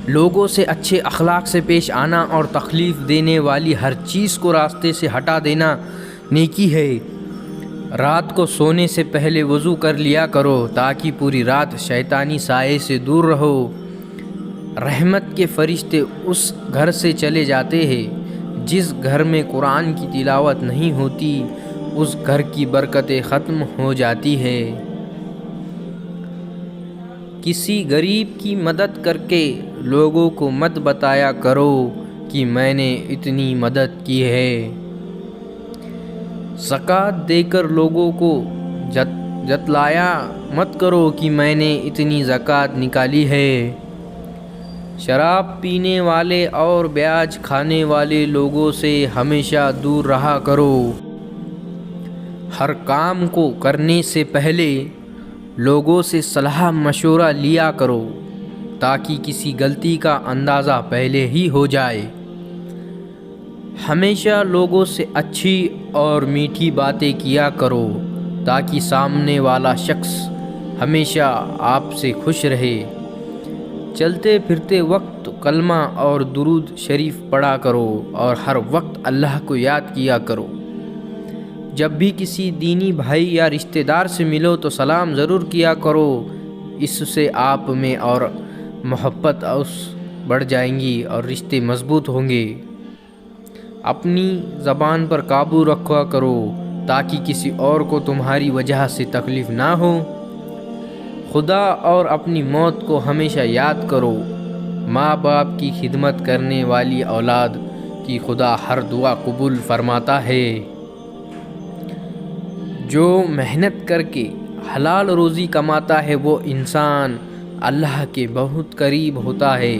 لوگوں سے اچھے اخلاق سے پیش آنا اور تکلیف دینے والی ہر چیز کو راستے سے ہٹا دینا نیکی ہے۔ رات کو سونے سے پہلے وضو کر لیا کرو تاکہ پوری رات شیطانی سائے سے دور رہو۔ رحمت کے فرشتے اس گھر سے چلے جاتے ہیں جس گھر میں قرآن کی تلاوت نہیں ہوتی، اس گھر کی برکتیں ختم ہو جاتی ہے۔ کسی غریب کی مدد کر کے لوگوں کو مت بتایا کرو کہ میں نے اتنی مدد کی ہے۔ زکوٰۃ دے کر لوگوں کو جتلایا مت کرو کہ میں نے اتنی زکوٰۃ نکالی ہے۔ شراب پینے والے اور بیاج کھانے والے لوگوں سے ہمیشہ دور رہا کرو۔ ہر کام کو کرنے سے پہلے لوگوں سے صلاح مشورہ لیا کرو تاکہ کسی غلطی کا اندازہ پہلے ہی ہو جائے۔ ہمیشہ لوگوں سے اچھی اور میٹھی باتیں کیا کرو تاکہ سامنے والا شخص ہمیشہ آپ سے خوش رہے۔ چلتے پھرتے وقت کلمہ اور درود شریف پڑھا کرو اور ہر وقت اللہ کو یاد کیا کرو۔ جب بھی کسی دینی بھائی یا رشتہ دار سے ملو تو سلام ضرور کیا کرو، اس سے آپ میں اور محبت بڑھ جائیں گی اور رشتے مضبوط ہوں گے۔ اپنی زبان پر قابو رکھا کرو تاکہ کسی اور کو تمہاری وجہ سے تکلیف نہ ہو۔ خدا اور اپنی موت کو ہمیشہ یاد کرو۔ ماں باپ کی خدمت کرنے والی اولاد کی خدا ہر دعا قبول فرماتا ہے۔ جو محنت کر کے حلال روزی کماتا ہے وہ انسان اللہ کے بہت قریب ہوتا ہے۔